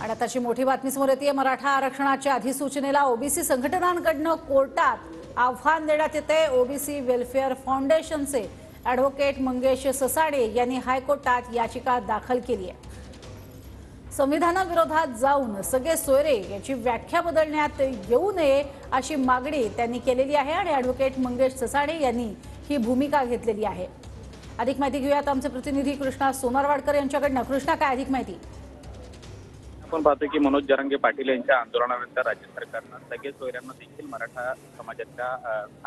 आणि आताची मोठी बातमी समोर येते। मराठा आरक्षणाच्या अधिसूचनेला ओबीसी संघटनांकडून कोर्टात आव्हान देण्यात येते। ओबीसी वेलफेअर फाउंडेशनचे ॲडव्होकेट मंगेश ससाणे यांनी हायकोर्टात याचिका दाखल केली आहे। संविधानाविरोधात जाऊन सगळे सोयरे याची व्याख्या बदलण्यात येऊ नये अशी मागणी त्यांनी केलेली आहे आणि ॲडव्होकेट मंगेश ससाणे यांनी ही भूमिका घेतलेली आहे। अधिक माहिती घेऊयात आमचे प्रतिनिधी कृष्णा सोनारवाडकर यांच्याकडून। कृष्णा, काय अधिक माहिती? आपण पाहतो की मनोज जरांगे पाटील यांच्या आंदोलनानंतर राज्य सरकारनं सगळे सोयऱ्यांना देखील मराठा समाजाच्या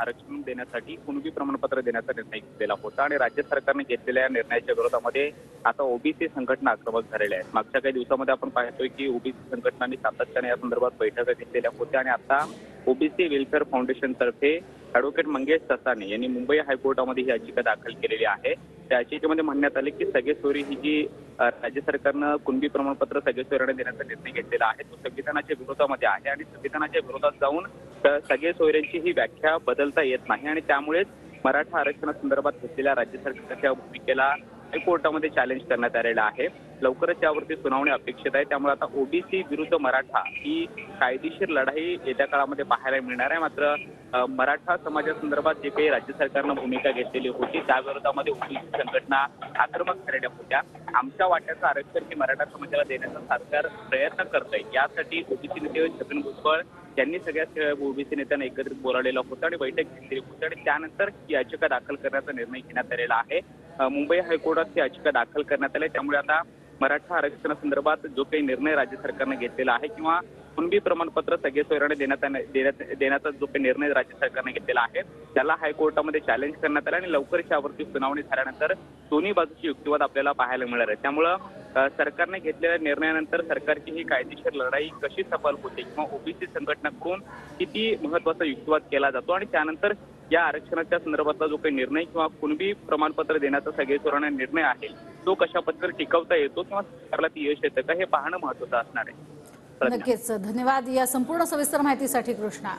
आरक्षण देण्यासाठी कुणबी प्रमाणपत्र देण्याचा निर्णय घेतलेला होता आणि राज्य सरकारने घेतलेल्या निर्णयाच्या विरोधामध्ये आता ओबीसी संघटना आक्रमक झालेल्या आहेत। मागच्या काही दिवसामध्ये आपण पाहतोय की ओबीसी संघटनांनी सातत्याने या संदर्भात बैठका घेतलेल्या होत्या आणि आता ओबीसी वेलफेअर फाउंडेशन तर्फे ॲडव्होकेट मंगेश ससाणे यांनी मुंबई हायकोर्टामध्ये ही याचिका दाखल केलेली आहे। त्या याचिकेमध्ये म्हणण्यात आले की सगळे सोयरे ही जी राज्य सरकारनं कुणबी प्रमाणपत्र सगळे सोयऱ्यांना देण्याचा निर्णय घेतलेला आहे तो संविधानाच्या विरोधामध्ये आहे आणि संविधानाच्या विरोधात जाऊन सगळे सोयऱ्यांची ही व्याख्या बदलता येत नाही आणि त्यामुळेच मराठा आरक्षणासंदर्भात घेतलेल्या राज्य सरकारच्या भूमिकेला हायकोर्टामध्ये चॅलेंज करण्यात आलेलं आहे। लवकरच यावरती सुनावणी अपेक्षित आहे। त्यामुळे आता ओबीसी विरुद्ध मराठा ही कायदेशीर लढाई येत्या काळामध्ये पाहायला मिळणार आहे। मात्र मराठा समाजासंदर्भात जे काही राज्य सरकारनं भूमिका घेतलेली होती त्या विरोधामध्ये ओबीसी संघटना आक्रमक झालेल्या होत्या। आमच्या वाट्याचं आरक्षण हे मराठा समाजाला देण्याचा सरकार प्रयत्न करत आहे। यासाठी ओबीसी नेते छगन भुजबळ यांनी सगळ्या ओबीसी नेत्यांना एकत्रित बोलावलेलं होतं आणि बैठक घेतलेली होती आणि त्यानंतर याचिका दाखल करण्याचा निर्णय घेण्यात आलेला आहे। मुंबई हायकोर्टात ही याचिका दाखल करण्यात आली। त्यामुळे आता मराठा आरक्षणासंदर्भात जो काही निर्णय राज्य सरकारने घेतलेला आहे किंवा कुणबी प्रमाणपत्र सगळे सोयऱ्यांना देण्याचा जो काही निर्णय राज्य सरकारने घेतलेला आहे त्याला हायकोर्टामध्ये चॅलेंज करण्यात आला आणि लवकरच यावरती सुनावणी झाल्यानंतर दोन्ही बाजूची युक्तिवाद आपल्याला पाहायला मिळणार आहे। त्यामुळं सरकारने घेतलेल्या निर्णयानंतर सरकारची ही कायदेशीर लढाई कशी सफल होते किंवा ओबीसी संघटनांकडून किती महत्त्वाचा युक्तिवाद केला जातो आणि त्यानंतर या आरक्षणाच्या संदर्भातला जो काही निर्णय किंवा कुणबी प्रमाणपत्र देण्याचा सगळे सोयऱ्यांना निर्णय आहे तो कशा पद्धतीने टिकवता येतो किंवा सरकारला ती यश येतं का हे पाहणं महत्त्वाचं असणार आहे। नक्कीच, धन्यवाद या संपूर्ण सविस्तर माहितीसाठी कृष्णा।